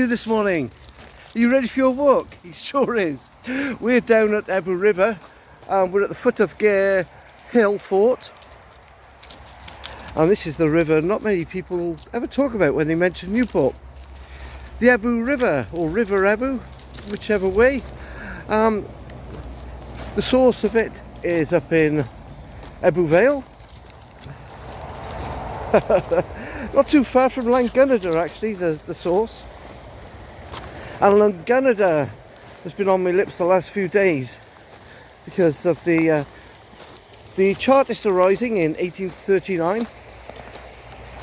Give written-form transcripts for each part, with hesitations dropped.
you this morning? Are you ready for your walk? He sure is. We're down at Ebbw River. We're at the foot of Gare Hill Fort. And this is the river not many people ever talk about when they mention Newport. The Ebbw River, or River Ebbw, whichever way. The source of it is up in Ebbw Vale. Not too far from Llangynydr actually, the source. And Llangynydr has been on my lips the last few days because of the Chartist arising in 1839.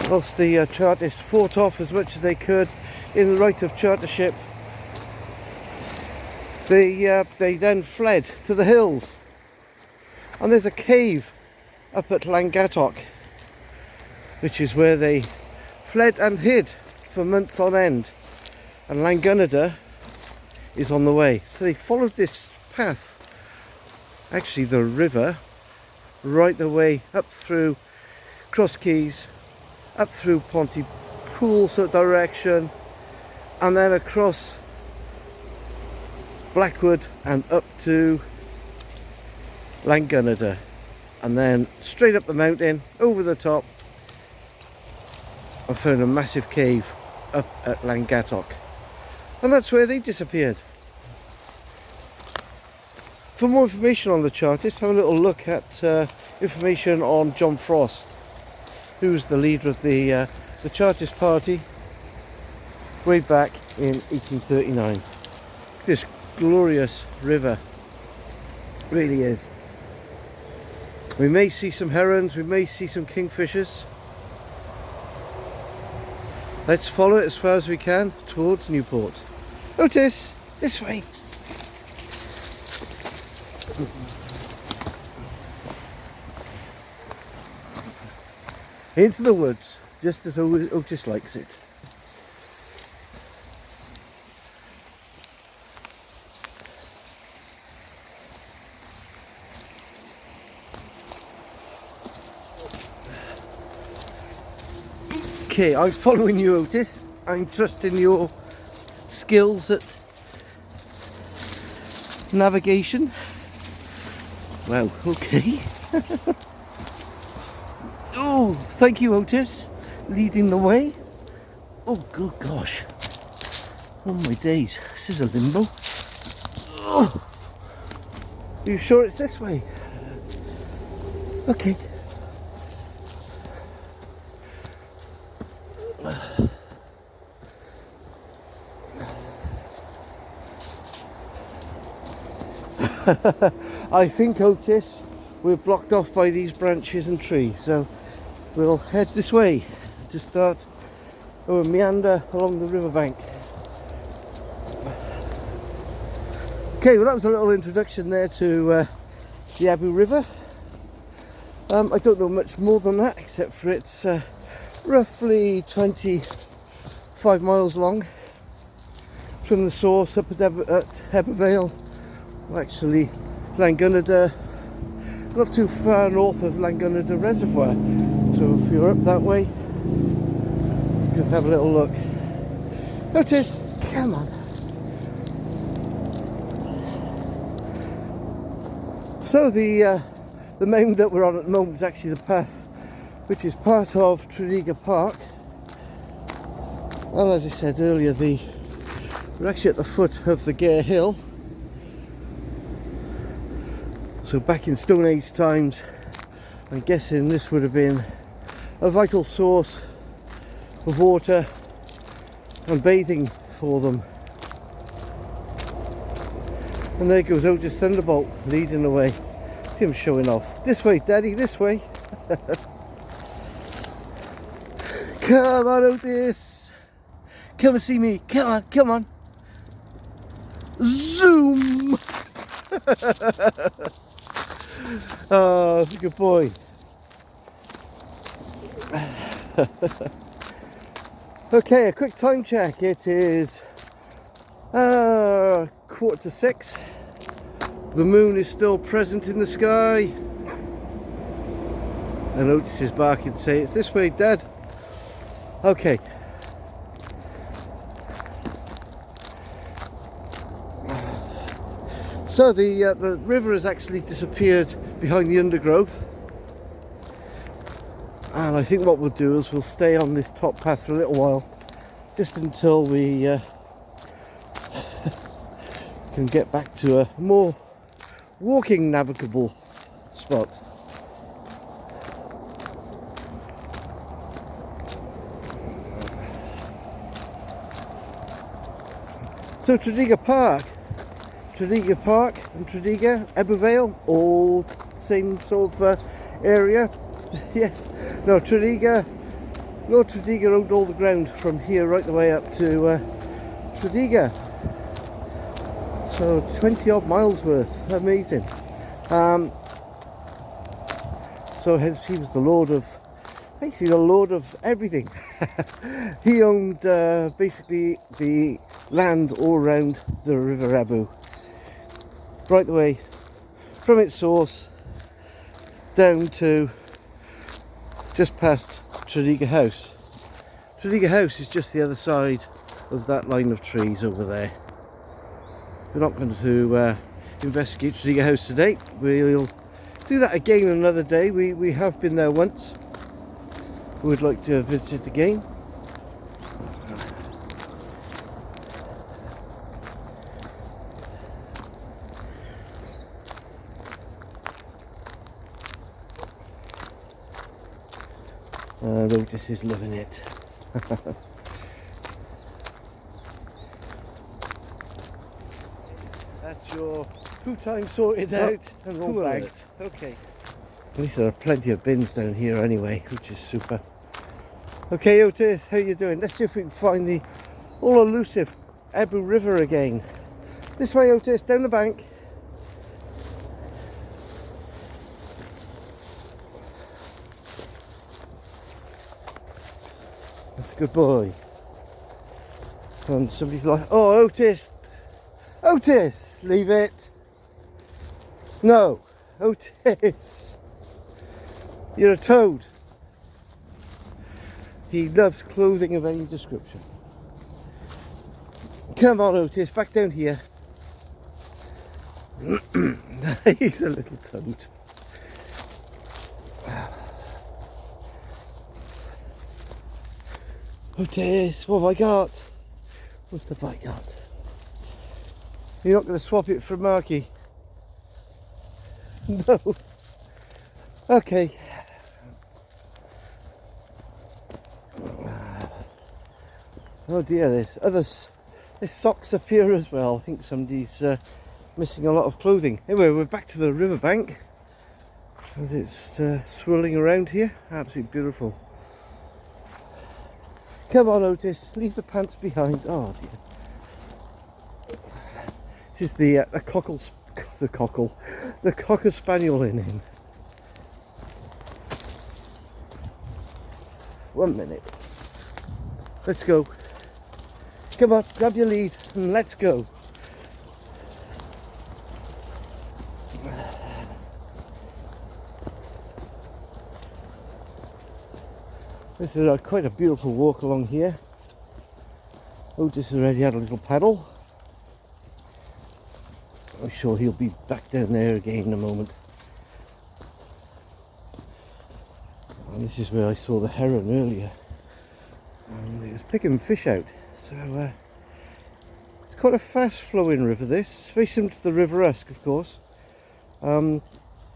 Whilst the Chartists fought off as much as they could in the right of chartership, they then fled to the hills. And there's a cave up at Llangynydr, which is where they fled and hid for months on end. And Llangynydr is on the way. So they followed this path, actually the river, right the way up through Cross Keys, up through Pontypool sort of direction, and then across Blackwood and up to Llangynydr, and then straight up the mountain, over the top, and found a massive cave up at Llangynydr. And that's where they disappeared. For more information on the Chartists, have a little look at information on John Frost, who's the leader of the Chartist party way back in 1839. This glorious river really is. We may see some herons, we may see some kingfishers. Let's follow it as far as we can towards Newport. Otis, this way. Into the woods, just as Otis likes it. Okay, I'm following you, Otis. I'm trusting your skills at navigation. Well, okay. Oh, thank you, Otis, leading the way. Oh, good gosh. Oh my days, this is a limbo. Oh. Are you sure it's this way? Okay. I think, Otis, we're blocked off by these branches and trees, so we'll head this way to start or meander along the riverbank. Okay, well that was a little introduction there to the Ebbw River. I don't know much more than that, except for it's roughly 25 miles long from the source up at Ebbw Vale. Well, actually, Llangynydr, not too far north of Llangynydr Reservoir. So if you're up that way, you can have a little look. Otis, come on. So the mound that we're on at the moment is actually the path, which is part of Tredegar Park. And as I said earlier, we're actually at the foot of the Gare Hill. So back in Stone Age times, I'm guessing this would have been a vital source of water and bathing for them. And there goes Otis Thunderbolt leading the way. Him showing off. This way, Daddy, this way. Come on, Otis. Come and see me. Come on, come on. Zoom. Oh, that's a good boy. Okay, a quick time check. It is 5:45. The moon is still present in the sky. And Otis is barking to say, it's this way, Dad. Okay. So the river has actually disappeared behind the undergrowth, and I think what we'll do is we'll stay on this top path for a little while, just until we can get back to a more walking navigable spot. So Tredegar Park and Tredegar, Ebbw Vale, all same sort of area. Yes, no, Lord Tredegar owned all the ground from here right the way up to Tredegar. So 20 odd miles worth, amazing. So hence he was the lord of, basically the lord of everything. He owned basically the land all around the River Ebbw, right the way from its source down to just past Tredegar House. Tredegar House is just the other side of that line of trees over there. We're not going to investigate Tredegar House today. We'll do that again another day. We have been there once. We would like to visit it again. Otis is loving it. That's your poo time sorted out and all bagged. Okay. At least there are plenty of bins down here anyway, which is super. Okay, Otis, how you doing? Let's see if we can find the all elusive Ebbw River again. This way, Otis, down the bank. That's a good boy. And somebody's like, oh, Otis, Otis, leave it. No, Otis, you're a toad. He loves clothing of any description. Come on, Otis, back down here. He's a little toad. Otis, what have I got? What have I got? You're not going to swap it for Marky? No. Okay. Oh dear, there's socks up here as well. I think somebody's missing a lot of clothing. Anyway, we're back to the riverbank. And it's swirling around here. Absolutely beautiful. Come on, Otis, leave the pants behind. Oh dear. This is the Cocker Spaniel in him. 1 minute. Let's go. Come on, grab your lead and let's go. This is quite a beautiful walk along here. Otis has already had a little paddle. I'm sure he'll be back down there again in a moment. And this is where I saw the heron earlier. And it was picking fish out. So it's quite a fast flowing river, this. Very similar to the River Usk, of course. And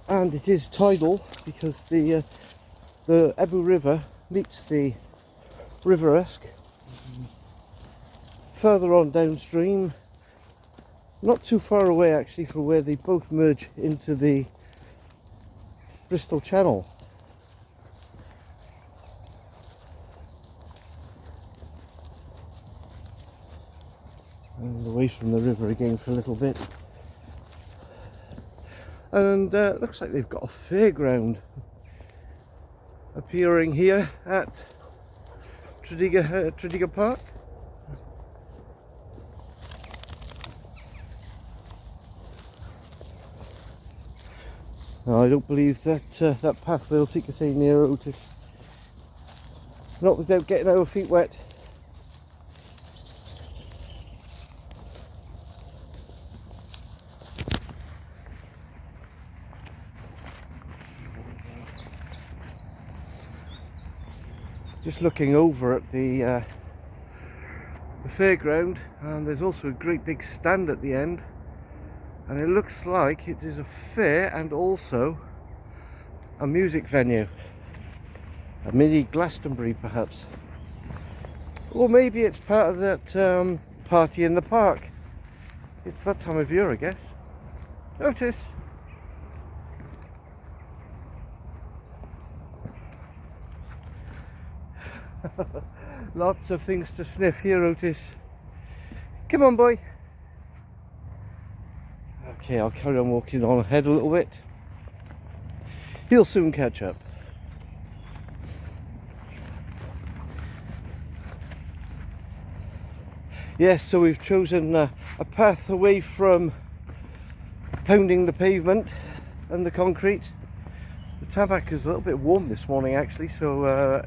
it is tidal because the Ebbw River meets the River Usk further on downstream, not too far away actually from where they both merge into the Bristol Channel. And away from the river again for a little bit. And looks like they've got a fairground appearing here at Tredegar Park. No, I don't believe that that pathway will take us any near Otis. Not without getting our feet wet. just looking over at the fairground, and there's also a great big stand at the end, and it looks like it is a fair and also a music venue, a mini Glastonbury perhaps, or maybe it's part of that party in the park. It's that time of year, I guess. Otis. Lots of things to sniff here, Otis. Come on, boy. Okay, I'll carry on walking on ahead a little bit. He'll soon catch up. Yes, so we've chosen a path away from pounding the pavement and the concrete. The tarmac is a little bit warm this morning actually, so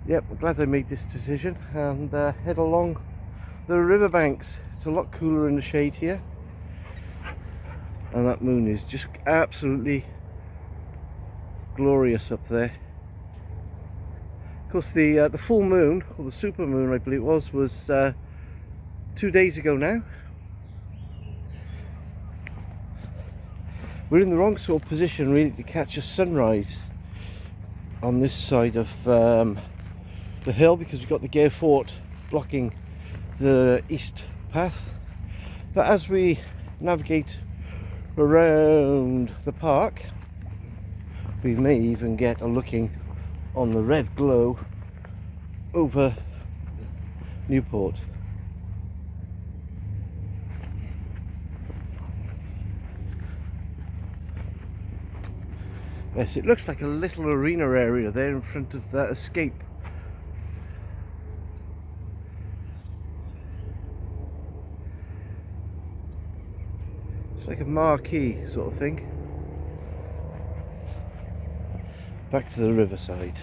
yep, I'm glad I made this decision, and head along the riverbanks. It's a lot cooler in the shade here, and that moon is just absolutely glorious up there. Of course, the full moon, or the super moon I believe it was 2 days ago now. We're in the wrong sort of position really to catch a sunrise on this side of the hill, because we've got the Gare Fort blocking the east path. But as we navigate around the park, we may even get a looking on the red glow over Newport. Yes, it looks like a little arena area there in front of that escape. It's like a marquee sort of thing. Back to the riverside.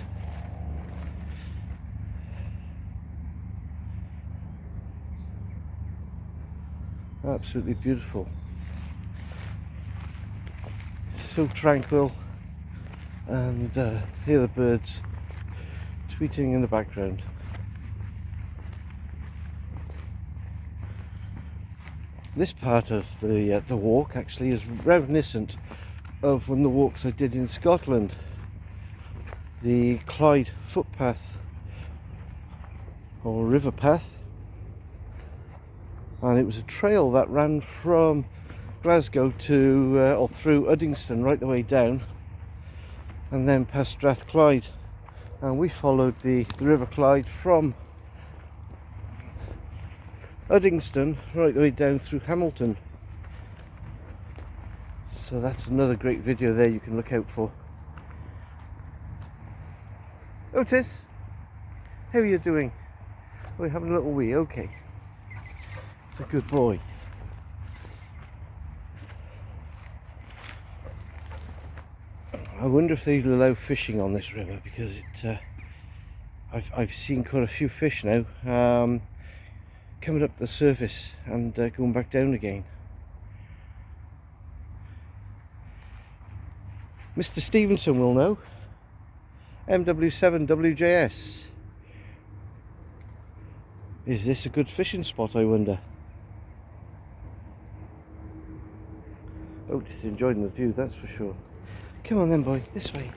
Absolutely beautiful. So tranquil, and hear the birds tweeting in the background. This part of the walk actually is reminiscent of one of the walks I did in Scotland, the Clyde footpath or river path, and it was a trail that ran from Glasgow to or through Uddingston right the way down, and then past Strathclyde, and we followed the River Clyde from Uddingston right the way down through Hamilton. So that's another great video there you can look out for. Otis, how are you doing? Oh, you're having a little wee, okay. It's a good boy. I wonder if they'd allow fishing on this river, because I've seen quite a few fish now coming up the surface and going back down again. Mr. Stevenson will know. MW7WJS. Is this a good fishing spot, I wonder? Otis is enjoying the view, that's for sure. Come on then, boy, this way.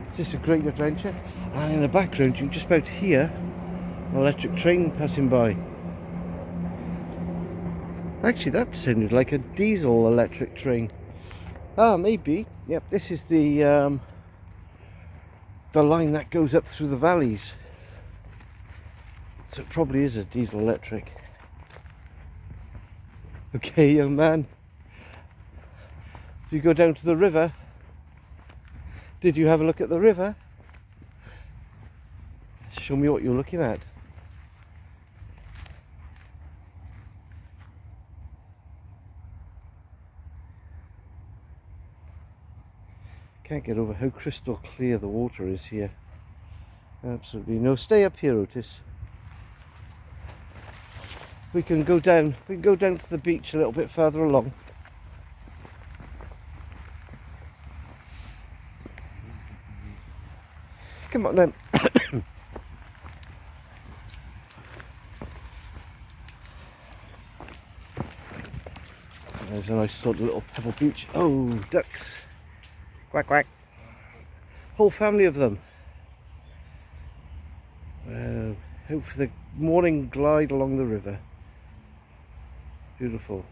It's just a great adventure. And in the background you can just about hear an electric train passing by. Actually, that sounded like a diesel electric train. Ah, maybe. Yep, this is the line that goes up through the valleys. So it probably is a diesel electric. Okay, young man. If you go down to the river, did you have a look at the river? Show me what you're looking at. Can't get over how crystal clear the water is here. Absolutely. No, stay up here, Otis. We can go down to the beach a little bit further along. Come on then. There's a nice sort of little pebble beach. Oh, ducks. Quack, quack. Whole family of them. Wow. Hope for the morning glide along the river. Beautiful.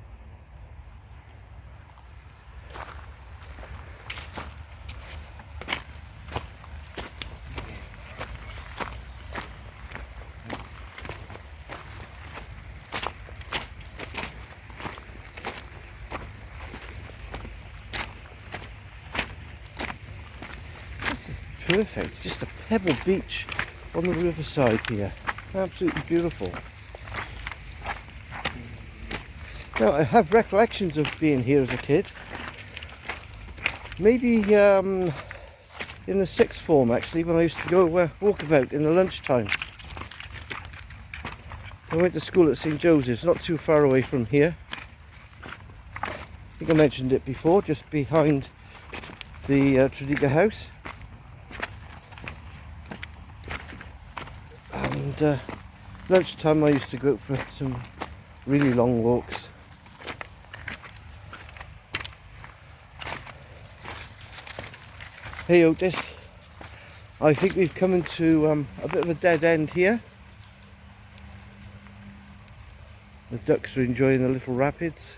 Perfect, just a pebble beach on the riverside here. Absolutely beautiful. Now, I have recollections of being here as a kid. Maybe in the sixth form, actually, when I used to go walkabout in the lunchtime. I went to school at St. Joseph's, not too far away from here. I think I mentioned it before, just behind the Tredegar house. And lunchtime I used to go out for some really long walks. Hey Otis, I think we've come into a bit of a dead end here. The ducks are enjoying the little rapids.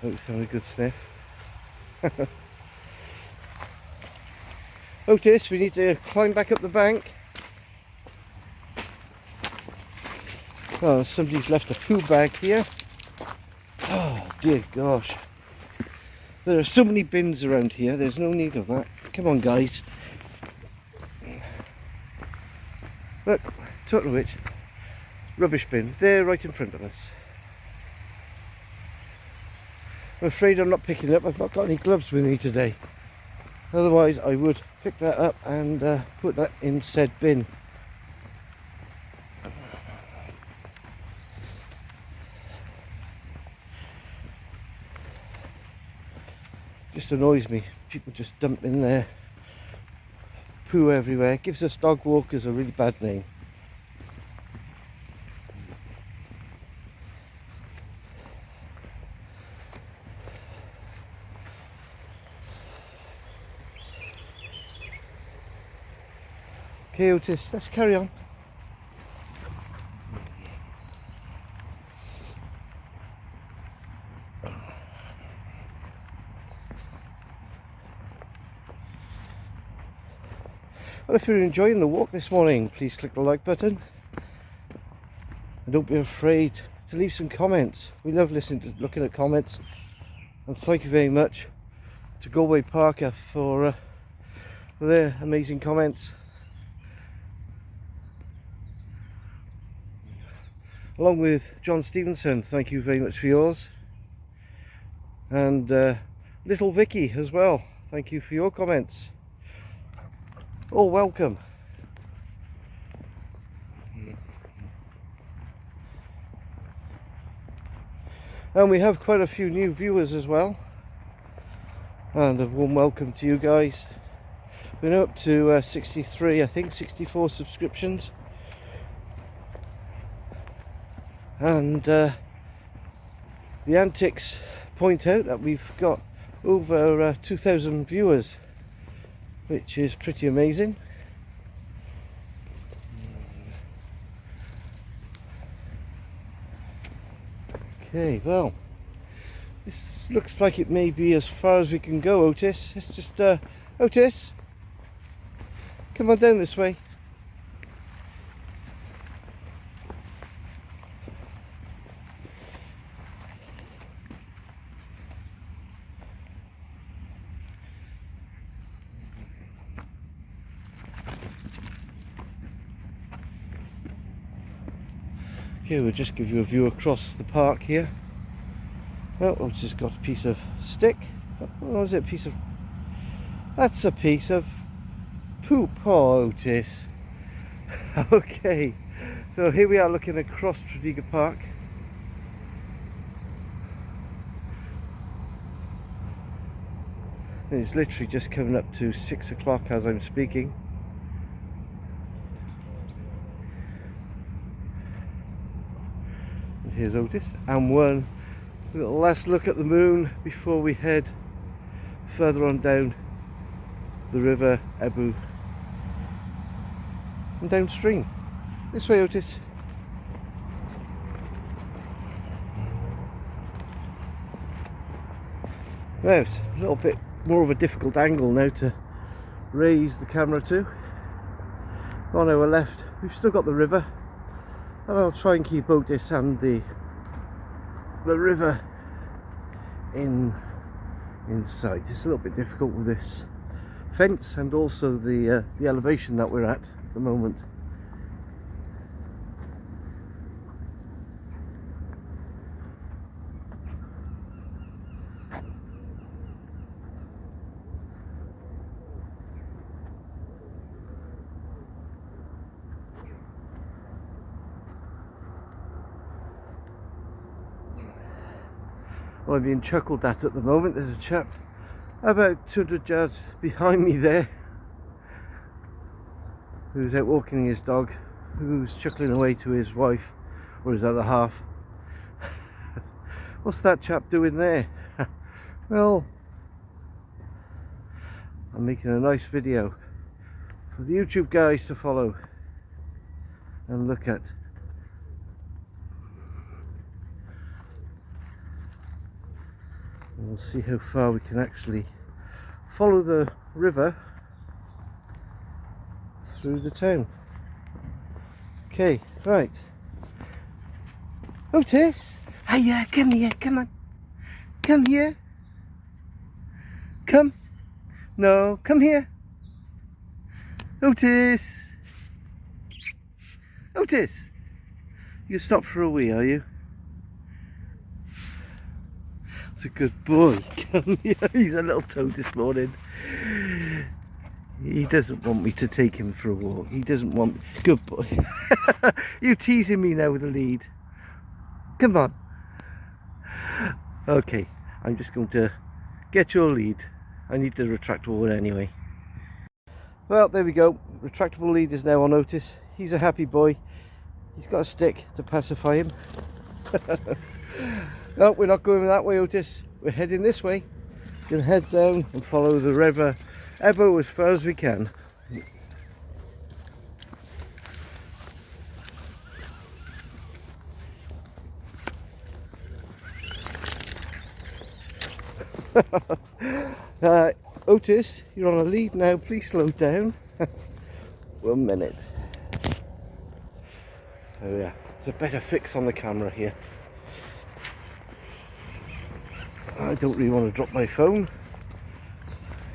Otis having a good sniff. Otis, we need to climb back up the bank. Oh, somebody's left a poo bag here. Oh dear gosh. There are so many bins around here, there's no need of that. Come on guys. Look, talking of which, rubbish bin, there right in front of us. I'm afraid I'm not picking it up, I've not got any gloves with me today. Otherwise I would pick that up and put that in said bin. Just annoys me, people just dump in there poo everywhere. It gives us dog walkers a really bad name. Okay Otis, let's carry on. Well, if you're enjoying the walk this morning, please click the like button. And don't be afraid to leave some comments. We love looking at comments. And thank you very much to Galway Parker for their amazing comments. Along with John Stevenson, thank you very much for yours. And little Vicky as well, thank you for your comments. All welcome. And we have quite a few new viewers as well. And a warm welcome to you guys. We're up to 63, I think, 64 subscriptions. And the antics point out that we've got over 2,000 viewers, which is pretty amazing. Okay, well, this looks like it may be as far as we can go, Otis. It's just, Otis, come on down this way. Okay, we'll just give you a view across the park here. Oh, Otis has got a piece of stick. What is it? A piece of... That's a piece of poop. Oh, Otis. Okay, so here we are looking across Tredegar Park. And it's literally just coming up to 6 o'clock as I'm speaking. And here's Otis, and one little last look at the moon before we head further on down the river Ebbw and downstream. This way, Otis. Now it's a little bit more of a difficult angle now to raise the camera to. On our left we've still got the river, and I'll try and keep Otis and the river in sight. It's a little bit difficult with this fence and also the elevation that we're at the moment. Well, I'm being chuckled at the moment. There's a chap about 200 yards behind me there who's out walking his dog, who's chuckling away to his wife or his other half. What's that chap doing there? Well, I'm making a nice video for the YouTube guys to follow and look at. And we'll see how far we can actually follow the river through the town. Okay, right. Otis! Hiya, come here, come on. Come here. Come. No, come here. Otis! Otis! You stop for a wee, are you? That's a good boy. Come here. He's a little toad this morning. He doesn't want me to take him for a walk. He doesn't want me. Good boy. You teasing me now with a lead. Come on. Okay, I'm just going to get your lead. I need the retractable one anyway. Well, there we go. Retractable lead is now on Otis. He's a happy boy. He's got a stick to pacify him. No, we're not going that way, Otis. We're heading this way. We're going to head down and follow the river Ebbw as far as we can. Otis, you're on a lead now. Please slow down. 1 minute. Oh yeah, there's a better fix on the camera here. I don't really want to drop my phone.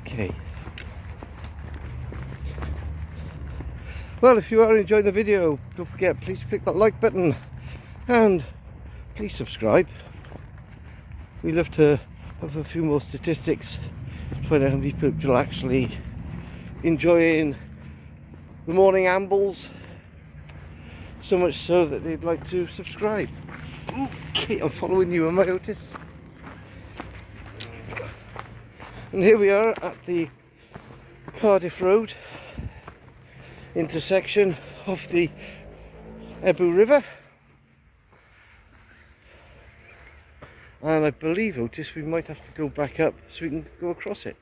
Okay. Well, if you are enjoying the video, don't forget, please click that like button and please subscribe. We love to have a few more statistics to find out how many people are actually enjoying the morning ambles, so much so that they'd like to subscribe. Okay, I'm following you, am I, Otis? And here we are at the Cardiff Road intersection of the Ebbw River, and I believe, Otis, we might have to go back up so we can go across it.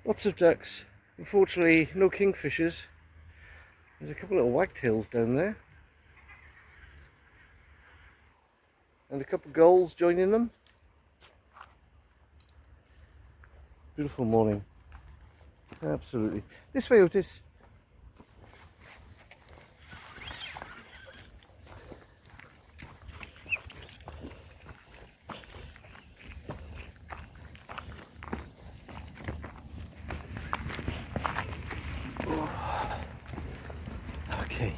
Lots of ducks, unfortunately no kingfishers. There's a couple of little wagtails down there and a couple of gulls joining them. Beautiful morning. Absolutely. This way, Otis. Okay.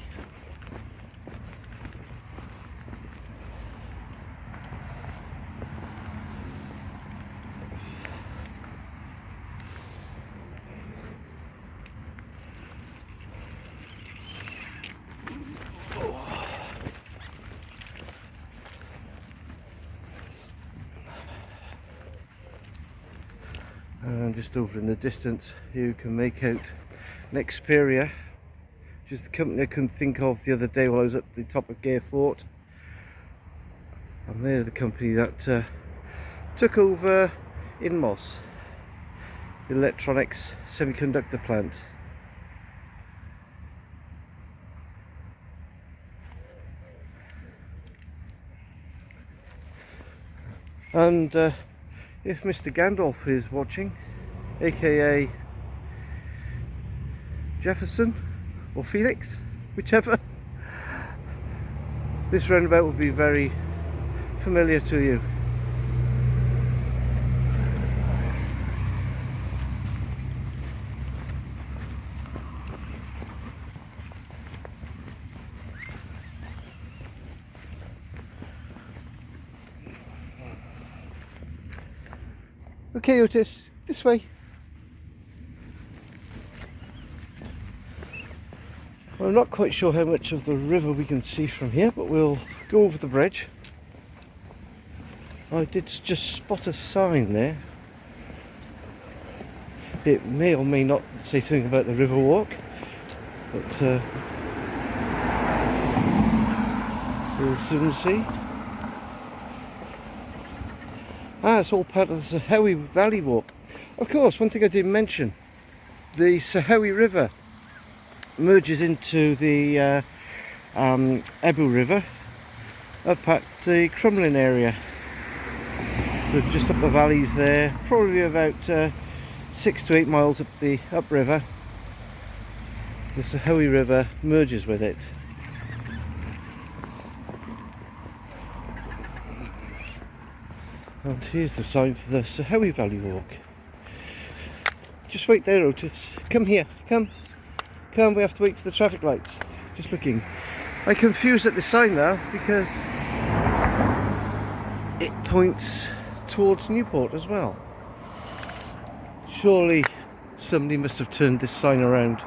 And just over in the distance you can make out an Xperia, which is the company I couldn't think of the other day while I was at the top of Gare Fort. And they're the company that took over Inmos, the electronics semiconductor plant. And if Mr. Gandalf is watching, aka Jefferson or Felix, whichever, this roundabout will be very familiar to you. Okay, Otis, this way. Well, I'm not quite sure how much of the river we can see from here, but we'll go over the bridge. I did just spot a sign there. It may or may not say something about the river walk, but we'll soon see. It's all part of the Ebbw Valley walk. Of course, one thing I didn't mention, the Ebbw River merges into the Ebbw River up at the Crumlin area. So just up the valleys there, probably about 6 to 8 miles up the upriver. The Ebbw River merges with it. And here's the sign for the Ebbw Valley walk. Just wait there, Otis. Come here, come. Come, we have to wait for the traffic lights. Just looking. I'm confused at the sign now because it points towards Newport as well. Surely somebody must have turned this sign around.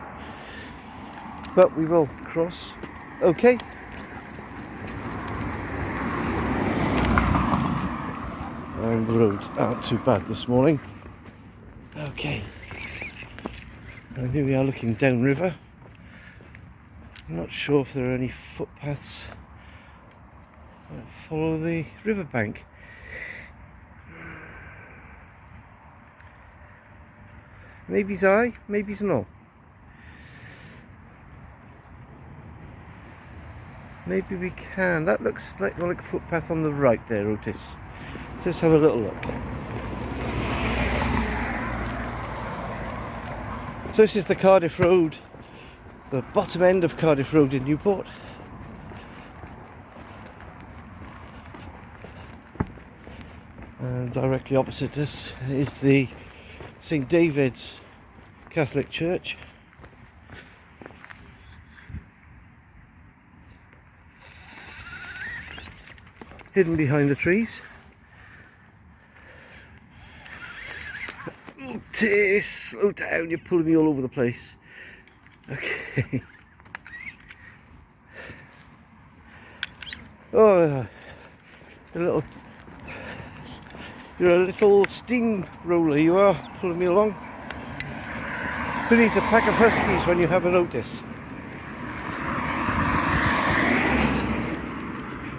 But we will cross. Okay. And the roads aren't too bad this morning. Okay. And here we are looking downriver. I'm not sure if there are any footpaths that follow the riverbank. Maybe's aye, maybe's no. Maybe we can. That looks like a footpath on the right there, Otis. Let's have a little look. So this is the Cardiff Road, the bottom end of Cardiff Road in Newport. And directly opposite us is the St. David's Catholic Church. Hidden behind the trees. Otis, slow down, you're pulling me all over the place. Okay. Oh, you're a little steamroller, you are, pulling me along. Who needs a pack of huskies when you have an Otis?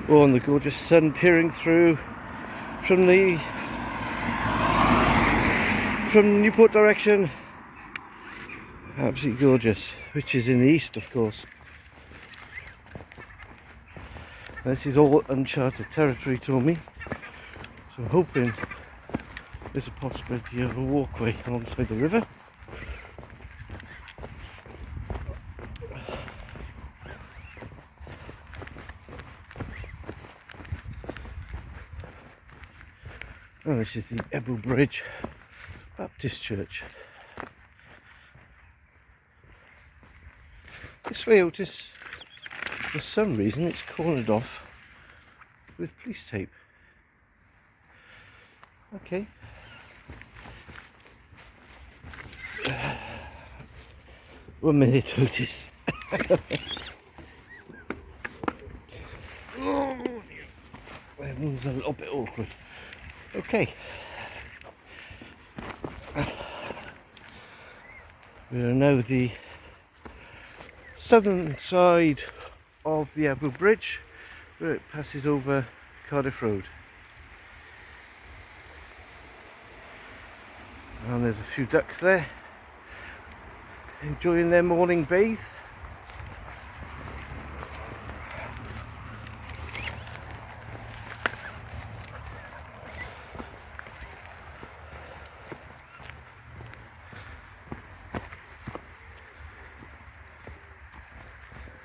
Oh, and the gorgeous sun peering through from Newport direction. Absolutely gorgeous, which is in the east, of course. This is all uncharted territory to me, so I'm hoping there's a possibility of a walkway alongside the river. And this is the Ebbw Bridge Baptist Church. This way, Otis. For some reason it's cornered off with police tape. Okay. 1 minute, Otis. Oh, that one's a little bit awkward. Okay. We are now the southern side of the Ebbw Bridge, where it passes over Cardiff Road. And there's a few ducks there, enjoying their morning bathe.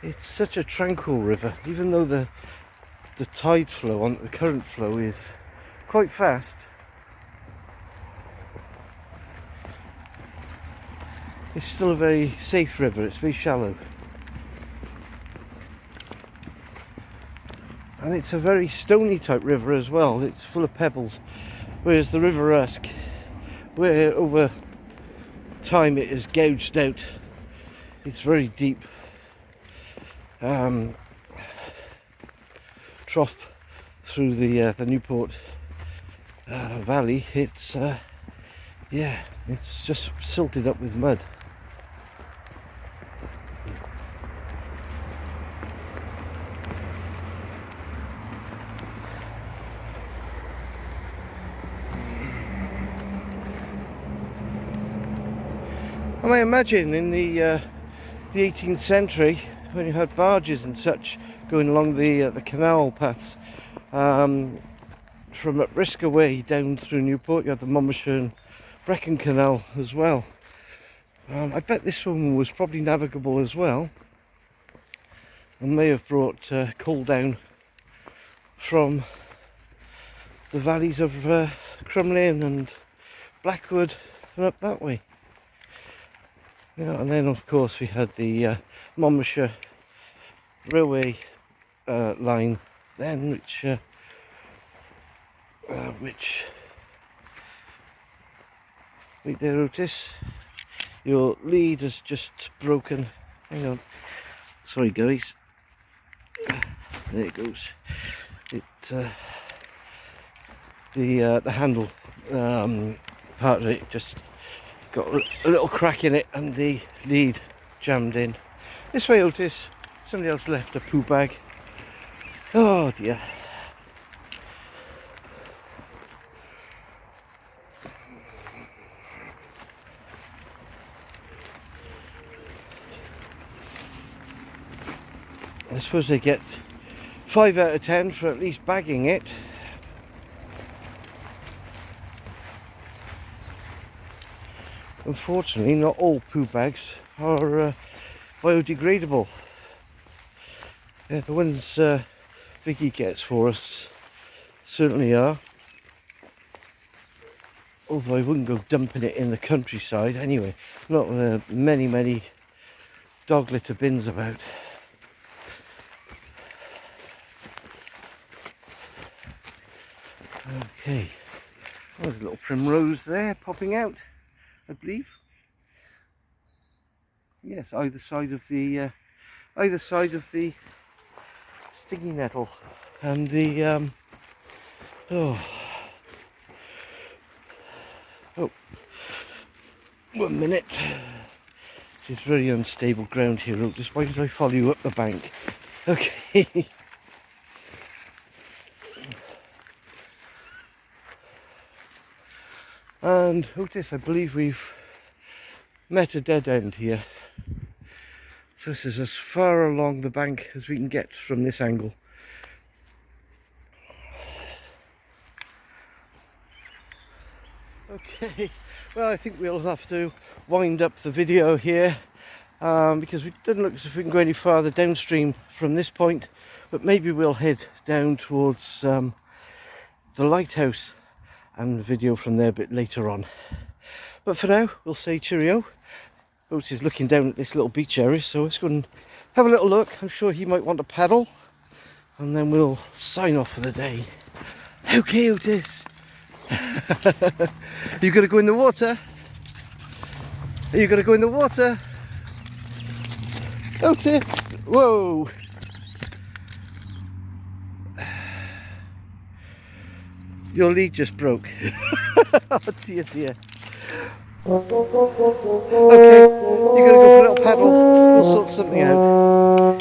It's such a tranquil river, even though the tide flow, on the current flow, is quite fast. It's still a very safe river. It's very shallow, and it's a very stony type river as well. It's full of pebbles, whereas the River Usk, where over time it is gouged out, it's very deep. Trough through the Newport Valley. It's yeah, it's just silted up with mud. And I imagine in the 18th century, when you had barges and such going along the canal paths from at Risk away down through Newport, you had the Monmouthshire and Brecon Canal as well. I bet this one was probably navigable as well, and may have brought coal down from the valleys of Crumlin and Blackwood and up that way. Yeah, and then of course we had the Monmouthshire railway line then, which wait there, Otis, your lead has just broken. Hang on, sorry guys, there it goes. It the handle part of it just got a little crack in it and the lead jammed in. This way, Otis. Somebody else left a poo bag. Oh dear. I suppose they get 5 out of 10 for at least bagging it. Unfortunately, not all poo bags are biodegradable. Yeah, the ones Vicky gets for us certainly are. Although I wouldn't go dumping it in the countryside anyway. Not with many dog litter bins about. Okay, there's a little primrose there popping out, I believe. Yes, either side of the stingy nettle and the oh 1 minute. It's very unstable ground here, Otis. Why did I follow you up the bank? Okay. And Otis, I believe we've met a dead end here. So this is as far along the bank as we can get from this angle. Okay, well I think we'll have to wind up the video here because it doesn't look as if we can go any farther downstream from this point, but maybe we'll head down towards the lighthouse and video from there a bit later on. But for now, we'll say cheerio. Otis is looking down at this little beach area, so let's go and have a little look. I'm sure he might want to paddle, and then we'll sign off for the day. Okay, Otis. You gotta go in the water? Are you gonna go in the water? Otis! Whoa! Your lead just broke. Oh dear. Okay, you're going to go for a little paddle. We'll sort something out.